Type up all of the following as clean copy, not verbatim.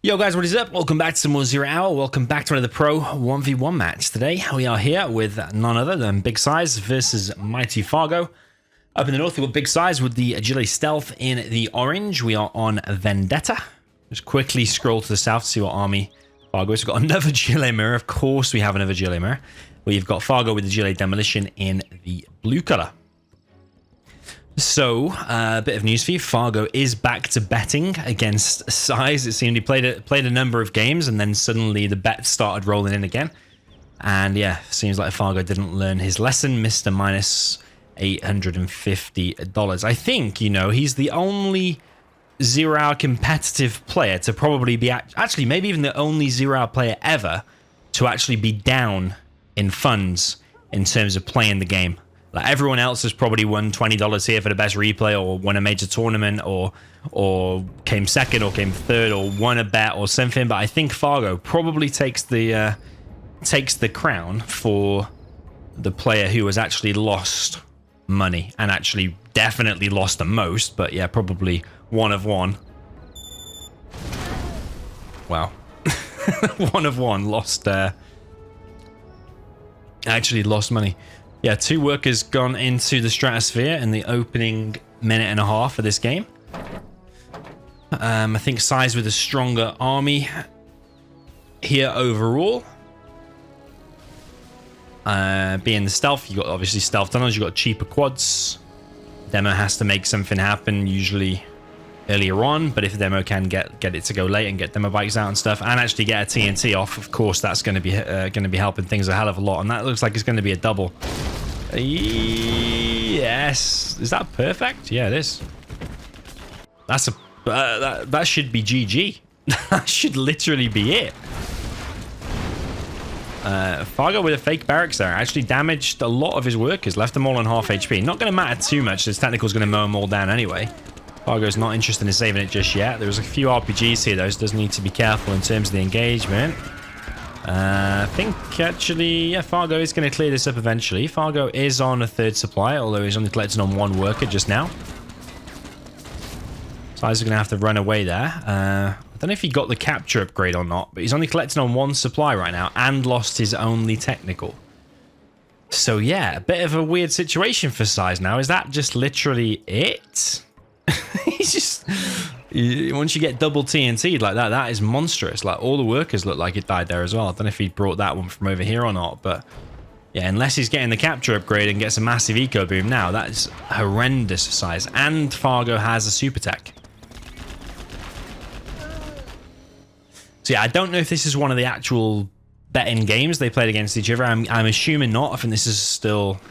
Yo guys, what is up? Welcome back to some more Zero Hour. Welcome back to another Pro 1v1 match. Today we are here with none other than Big SiZe versus Mighty Fargo. Up in the north, we've got Big SiZe with the Agility Stealth in the orange. We are on Vendetta. Just quickly scroll to the south to see what army Fargo is. We've got another Agility Mirror. Of course we have another Agility Mirror. We've got Fargo with Agility Demolition in the blue color. So, a bit of news for you. Fargo is back to betting against SiZe. It seemed he played a number of games, and then suddenly the bets started rolling in again. And yeah, seems like Fargo didn't learn his lesson. Mr. Minus $850. I think, you know, he's the only zero-hour competitive player to probably be... Actually, maybe even the only zero-hour player ever to actually be down in funds in terms of playing the game. Like everyone else has probably won $20 here for the best replay, or won a major tournament, or came second, or came third, or won a bet or something. But I think Fargo probably takes the crown for the player who has actually lost money, and actually definitely lost the most. But yeah, probably one of one. Wow, one of one lost. Actually lost money. Yeah, 2 workers gone into the stratosphere in the opening minute and a half of this game. I think SiZe with a stronger army here overall. Being the stealth, you got obviously stealth tunnels, you got cheaper quads. Demo has to make something happen usually earlier on, but if Demo can get it to go late and get Demo bikes out and stuff, and actually get a TNT off, of course that's going to be helping things a hell of a lot. And that looks like it's going to be a double. Yes, is that perfect? Yeah, it is. That's a that should be GG. That should literally be it. Fargo with a fake barracks there actually damaged a lot of his workers, left them all on half HP. Not going to matter too much, his technical's going to mow them all down anyway. Fargo's not interested in saving it just yet. There's a few RPGs here though, so does need to be careful in terms of the engagement. I think actually, yeah, Fargo is going to clear this up eventually. Fargo is on a 3rd supply, although he's only collecting on 1 worker just now. SiZe is going to have to run away there. I don't know if he got the capture upgrade or not, but he's only collecting on 1 supply right now and lost his only technical. So yeah, a bit of a weird situation for SiZe now. Is that just literally it? He's just... Once you get double TNT'd like that, that is monstrous. Like, all the workers look like it died there as well. I don't know if he brought that one from over here or not, but yeah, unless he's getting the capture upgrade and gets a massive eco boom now, that is horrendous for SiZe. And Fargo has a super tech. So yeah, I don't know if this is one of the actual betting games they played against each other. I'm assuming not. I think this is still...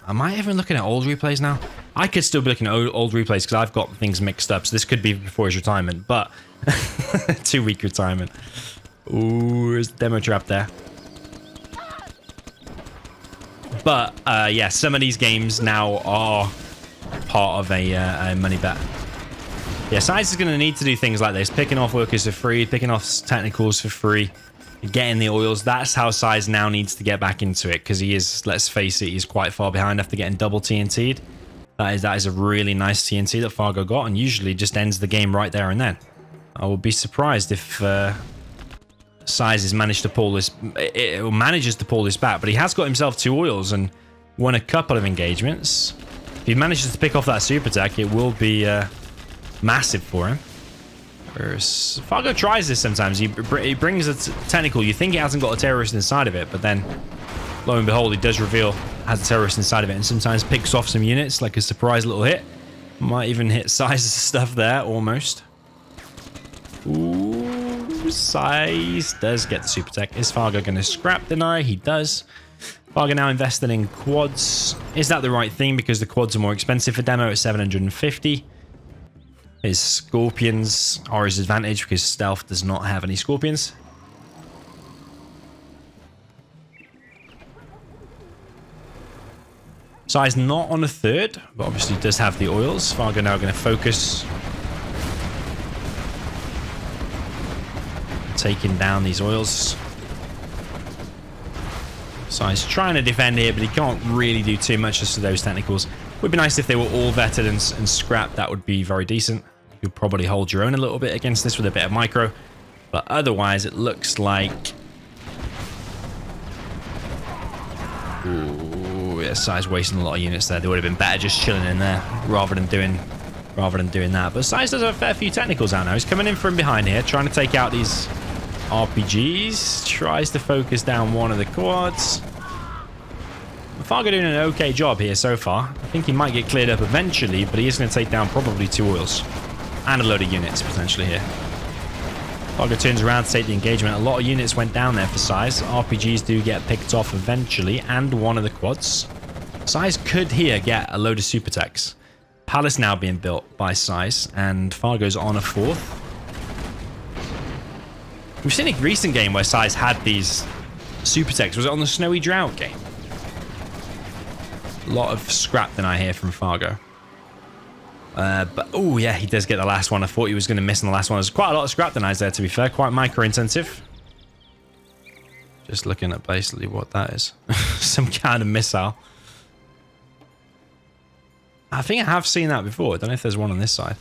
Am I even looking at old replays now? I could still be looking at old replays because I've got things mixed up. So this could be before his retirement, but 2-week retirement. Ooh, there's the demo trap there. But yeah, some of these games now are part of a money bet. Yeah, SiZe is going to need to do things like this. Picking off workers for free, picking off technicals for free. Getting the oils, that's how SiZe now needs to get back into it, because he is, let's face it, he's quite far behind after getting double TNT'd. That is a really nice TNT that Fargo got, and usually just ends the game right there and then. I would be surprised if SiZe has managed to pull this, manages to pull this back, but he has got himself 2 oils and won a couple of engagements. If he manages to pick off that super tech, it will be massive for him. Fargo tries this sometimes. He brings a technical. You think he hasn't got a terrorist inside of it, but then lo and behold, he does reveal has a terrorist inside of it, and sometimes picks off some units like a surprise little hit. Might even hit SiZe's stuff there almost. Ooh, SiZe does get the super tech. Is Fargo going to scrap deny? He does. Fargo now invested in quads. Is that the right thing? Because the quads are more expensive for demo at 750. His scorpions are his advantage because stealth does not have any scorpions. SiZe not on a 3rd, but obviously does have the oils. Fargo now going to focus. Taking down these oils. SiZe trying to defend here, but he can't really do too much as to those technicals. Would be nice if they were all vetted and scrapped. That would be very decent. You'll probably hold your own a little bit against this with a bit of micro. But otherwise, it looks like... Ooh, yeah, SiZe wasting a lot of units there. They would have been better just chilling in there rather than doing that. But SiZe does have a fair few technicals out now. He's coming in from behind here, trying to take out these RPGs. Tries to focus down one of the quads. Fargo doing an okay job here so far. I think he might get cleared up eventually, but he is going to take down probably 2 oils. And a load of units, potentially, here. Fargo turns around to take the engagement. A lot of units went down there for SiZe. RPGs do get picked off eventually, and one of the quads. SiZe could here get a load of super techs. Palace now being built by SiZe, and Fargo's on a 4th. We've seen a recent game where SiZe had these super techs. Was it on the Snowy Drought game? A lot of scrap than I hear from Fargo. But, oh yeah, he does get the last one. I thought he was going to miss on the last one. There's quite a lot of scrap denies there, to be fair. Quite micro-intensive. Just looking at basically what that is. Some kind of missile. I think I have seen that before. I don't know if there's one on this side.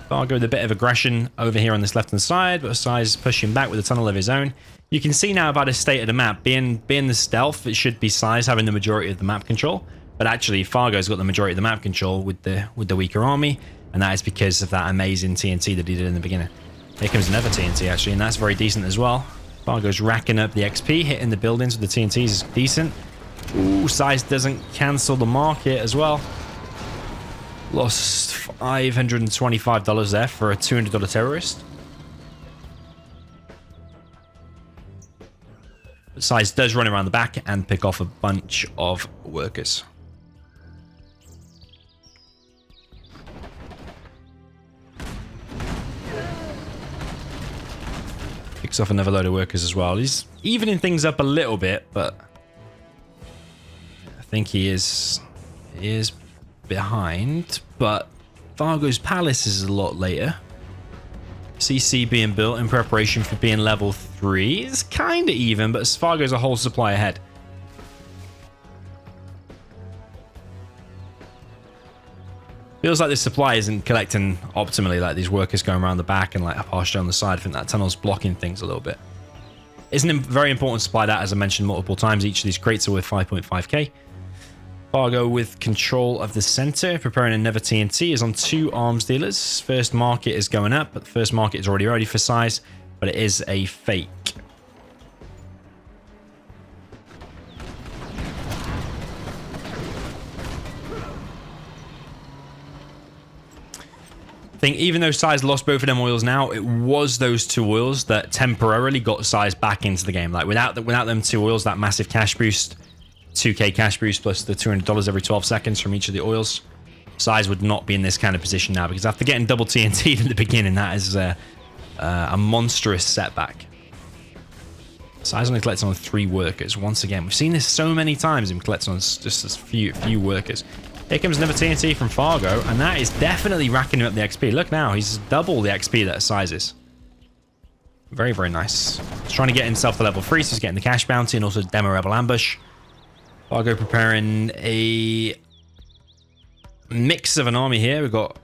Fargo with a bit of aggression over here on this left-hand side, but SiZe pushing back with a tunnel of his own. You can see now about his state of the map. Being the stealth, it should be SiZe having the majority of the map control. But actually, Fargo's got the majority of the map control with the weaker army. And that is because of that amazing TNT that he did in the beginning. Here comes another TNT, actually, and that's very decent as well. Fargo's racking up the XP, hitting the buildings with the TNTs is decent. Ooh, SiZe doesn't cancel the market as well. Lost $525 there for a $200 terrorist. But SiZe does run around the back and pick off a bunch of workers. Picks off another load of workers as well. He's evening things up a little bit, but I think he is behind. But Fargo's palace is a lot later. CC being built in preparation for being level 3. It's kind of even, but Fargo's a whole supply ahead. Feels like this supply isn't collecting optimally, like these workers going around the back and like partially on the side. I think that tunnel's blocking things a little bit. It's a very important supply that, as I mentioned multiple times, each of these crates are worth 5.5k. Fargo with control of the center, preparing another TNT, is on 2 arms dealers. First market is going up, but the first market is already ready for SiZe, but it is a fake. I think even though SiZe lost both of them oils now, it was those 2 oils that temporarily got SiZe back into the game. Like without them 2 oils, that massive cash boost, 2k cash boost plus the $200 every 12 seconds from each of the oils, SiZe would not be in this kind of position now, because after getting double TNT'd in the beginning, that is a monstrous setback. SiZe only collects on 3 workers. Once again, we've seen this so many times, him collects on just a few workers. Here comes another TNT from Fargo, and that is definitely racking him up the XP. Look now, he's double the XP that SiZe is. Very, very nice. He's trying to get himself to level 3, so he's getting the cash bounty and also Fargo Rebel Ambush. Fargo preparing a mix of an army here. We've got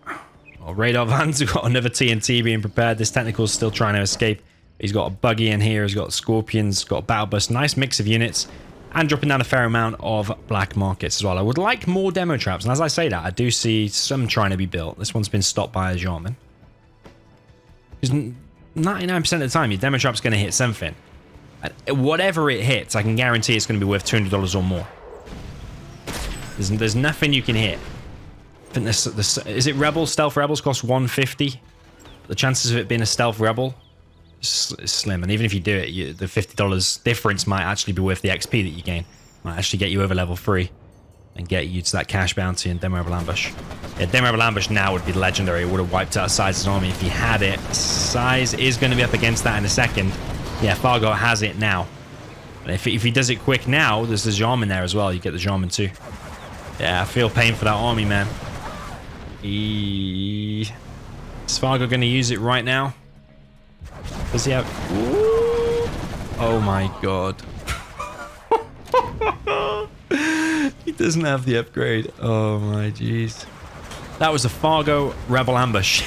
radar vans, we've got another TNT being prepared. This technical's still trying to escape. He's got a buggy in here, he's got scorpions, got a battle bus. Nice mix of units. And dropping down a fair amount of black markets as well. I would like more demo traps. And as I say that, I do see some trying to be built. This one's been stopped by a Jarman. Because 99% of the time, your demo trap's going to hit something. And whatever it hits, I can guarantee it's going to be worth $200 or more. There's nothing you can hit. I think this is it Rebels? Stealth Rebels cost 150. The chances of it being a Stealth Rebel is slim, and even if you do it, the $50 difference might actually be worth the XP that you gain. Might actually get you over level 3 and get you to that cash bounty and Demo Rebel Ambush. Yeah, Demo Rebel Ambush now would be legendary. It would have wiped out SiZe's army if he had it. SiZe is going to be up against that in a second. Yeah, Fargo has it now. And if he does it quick now, there's the Jarman there as well. You get the Jarman too. Yeah, I feel pain for that army, man. Is Fargo going to use it right now? Does he have... Ooh. Oh my god. He doesn't have the upgrade. Oh my jeez. That was a Fargo Rebel Ambush.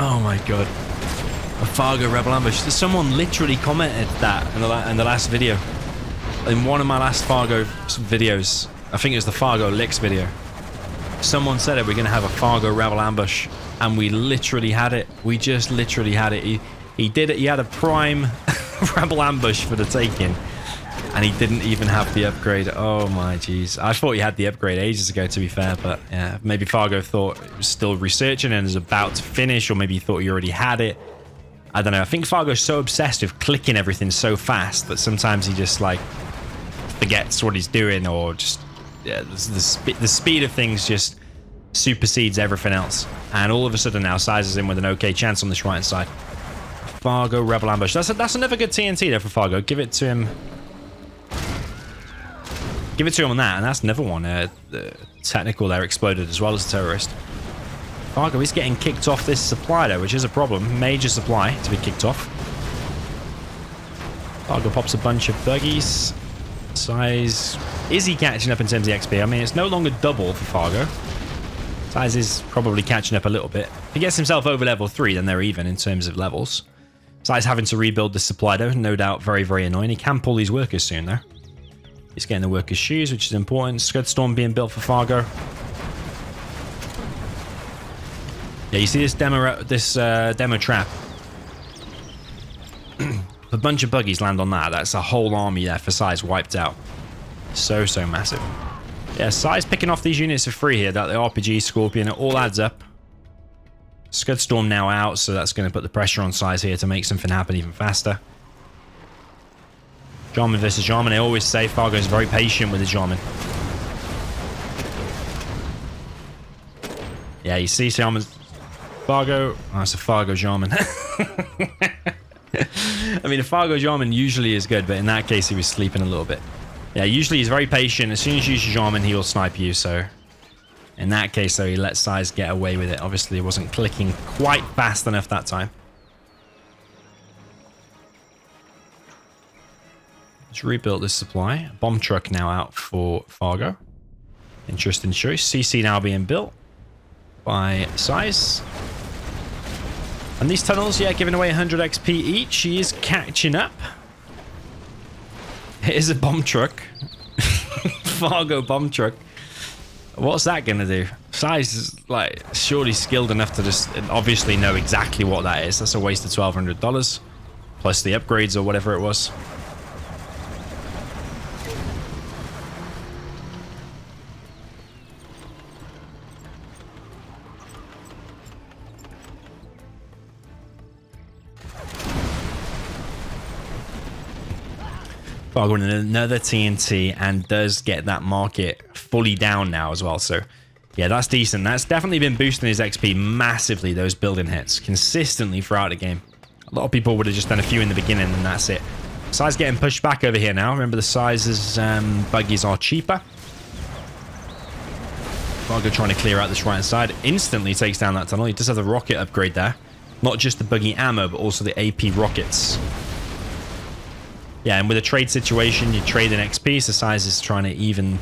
Oh my god. A Fargo Rebel Ambush. Someone literally commented that in the last video. In one of my last Fargo videos. I think it was the Fargo Licks video. Someone said it, we're going to have a Fargo Rebel Ambush. And we literally had it. We just literally had it. He did it. He had a prime Rebel Ambush for the taking. And he didn't even have the upgrade. Oh my jeez. I thought he had the upgrade ages ago, to be fair. But yeah, maybe Fargo thought it was still researching and is about to finish. Or maybe he thought he already had it. I don't know. I think Fargo's so obsessed with clicking everything so fast that sometimes he just like forgets what he's doing, or just the speed of things just supersedes everything else. And all of a sudden now SiZe is in with an okay chance on this right hand side. Fargo Rebel Ambush. That's another good TNT there for Fargo. Give it to him. Give it to him on that, and that's another one. The technical there exploded as well as the terrorist. Fargo is getting kicked off this supply though, which is a problem. Major supply to be kicked off. Fargo pops a bunch of buggies. SiZe, is he catching up in terms of the XP? I mean, it's no longer double for Fargo. SiZe is probably catching up a little bit. If he gets himself over level 3, then they're even in terms of levels. SiZe having to rebuild the supply though, no doubt very, very annoying. He can pull these workers soon though. He's getting the workers' shoes, which is important. Scud Storm being built for Fargo. Yeah, you see this demo trap. A bunch of buggies land on that. That's a whole army there for SiZe wiped out. So massive. Yeah, SiZe picking off these units for free here. That the RPG, Scorpion, it all adds up. Scud Storm now out, so that's going to put the pressure on SiZe here to make something happen even faster. Jarman versus Jarman. I always say Fargo is very patient with his Jarman. Yeah, you see Jarman's Fargo. Oh, it's a Fargo Jarman. I mean, a Fargo Jarman usually is good, but in that case, he was sleeping a little bit. Yeah, usually he's very patient. As soon as you use your Jarman, he will snipe you. So in that case, though, he let SiZe get away with it. Obviously, it wasn't clicking quite fast enough that time. Let's rebuild this supply. Bomb truck now out for Fargo. Interesting choice. CC now being built by SiZe. And these tunnels, yeah, giving away 100 XP each. He is catching up. It is a bomb truck. Fargo bomb truck. What's that going to do? SiZe is like surely skilled enough to just obviously know exactly what that is. That's a waste of $1,200 plus the upgrades or whatever it was. Fargo in another TNT and does get that market fully down now as well. So yeah, that's decent. That's definitely been boosting his XP massively, those building hits consistently throughout the game. A lot of people would have just done a few in the beginning and that's it. SiZe getting pushed back over here now. Remember the SiZe's buggies are cheaper. Fargo trying to clear out this right hand side. Instantly takes down that tunnel. He does have the rocket upgrade there. Not just the buggy ammo, but also the AP rockets. Yeah, and with a trade situation, you trade in XP, so SiZe is trying to even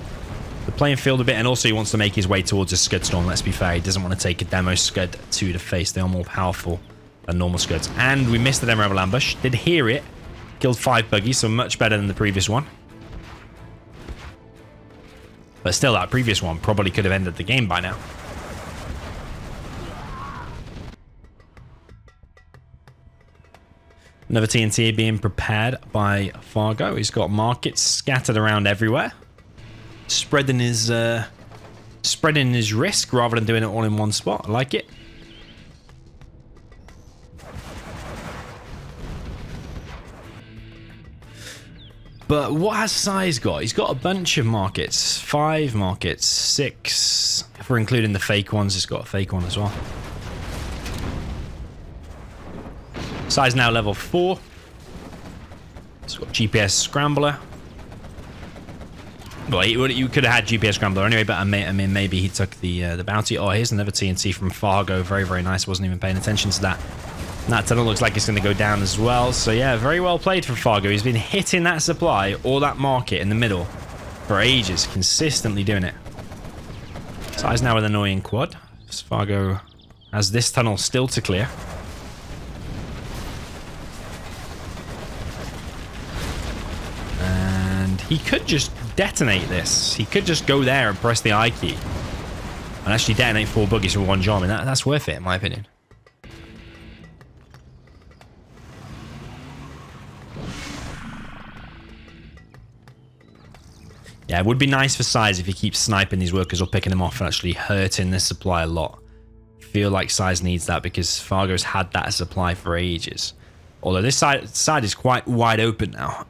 the playing field a bit, and also he wants to make his way towards a Scud Storm, let's be fair. He doesn't want to take a demo Scud to the face. They are more powerful than normal Scuds. And we missed the demo Rebel Ambush. Did hear it. Killed 5 buggies, so much better than the previous one. But still, that previous one probably could have ended the game by now. Another TNT being prepared by Fargo. He's got markets scattered around everywhere. Spreading his risk rather than doing it all in one spot. I like it. But what has SiZe got? He's got a bunch of markets. 5 markets. 6. If we're including the fake ones, he's got a fake one as well. SiZe now level 4. It's got GPS Scrambler. Well, you could have had GPS Scrambler anyway, but I mean, maybe he took the bounty. Oh, here's another TNT from Fargo. Very, very nice. Wasn't even paying attention to that. And that tunnel looks like it's going to go down as well. So yeah, very well played for Fargo. He's been hitting that supply or that market in the middle for ages, consistently doing it. SiZe now with an annoying quad. Fargo has this tunnel still to clear. he could just detonate this. He could just go there and press the I key and actually detonate 4 buggies with 1 Jarman. That's worth it, in my opinion. Yeah, it would be nice for SiZe if he keeps sniping these workers or picking them off and actually hurting this supply a lot. I feel like SiZe needs that because Fargo's had that supply for ages. Although this side is quite wide open now.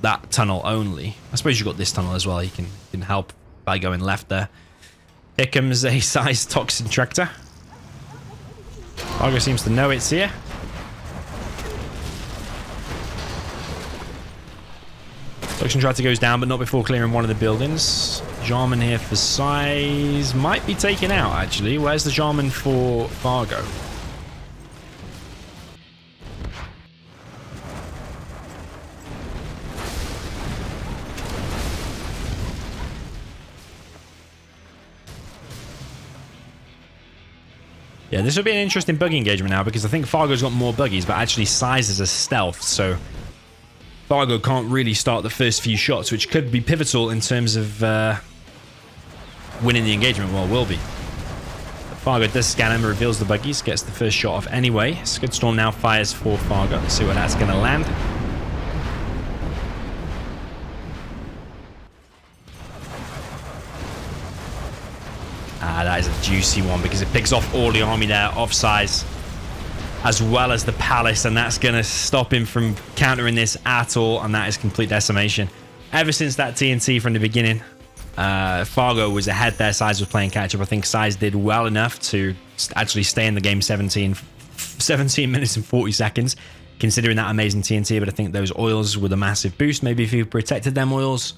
That tunnel only. I suppose you've got this tunnel as well. You can help by going left there. Here comes a SiZe Toxin Tractor. Fargo seems to know it's here. Toxin Tractor goes down, but not before clearing one of the buildings. Jarman here for SiZe. Might be taken out, actually. Where's the Jarman for Fargo? Yeah, this will be an interesting buggy engagement now because I think Fargo's got more buggies, but actually SiZe is a stealth, so Fargo can't really start the first few shots, which could be pivotal in terms of winning the engagement. Well, will be. But Fargo does scan him, reveals the buggies, gets the first shot off anyway. Scudstorm now fires for Fargo. Let's see where that's going to land. That is a juicy one because it picks off all the army there off SiZe, as well as the palace, and that's going to stop him from countering this at all, and that is complete decimation. Ever since that TNT from the beginning, Fargo was ahead there. SiZe was playing catch-up. I think SiZe did well enough to actually stay in the game 17 minutes and 40 seconds, considering that amazing TNT, but I think those oils were the massive boost. Maybe if you protected them oils,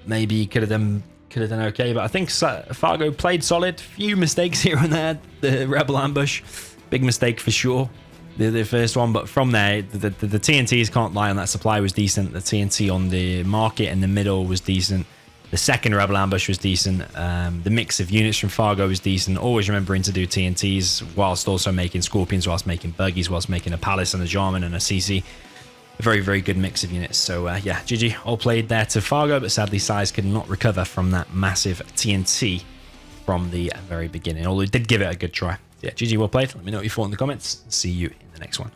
maybe you could have done okay, but I think Fargo played solid. Few mistakes here and there. The Rebel Ambush, big mistake for sure, the first one, but from there the TNTs can't lie on that. Supply was decent. The TNT on the market in the middle was decent. The second Rebel Ambush was decent. The mix of units from Fargo was decent, always remembering to do TNTs whilst also making Scorpions, whilst making buggies, whilst making a Palace and a Jarman and a CC. A very, very good mix of units. So, yeah, GG. All played there to Fargo, but sadly, SiZe could not recover from that massive TNT from the very beginning, although it did give it a good try. Yeah, GG, well played. Let me know what you thought in the comments. See you in the next one.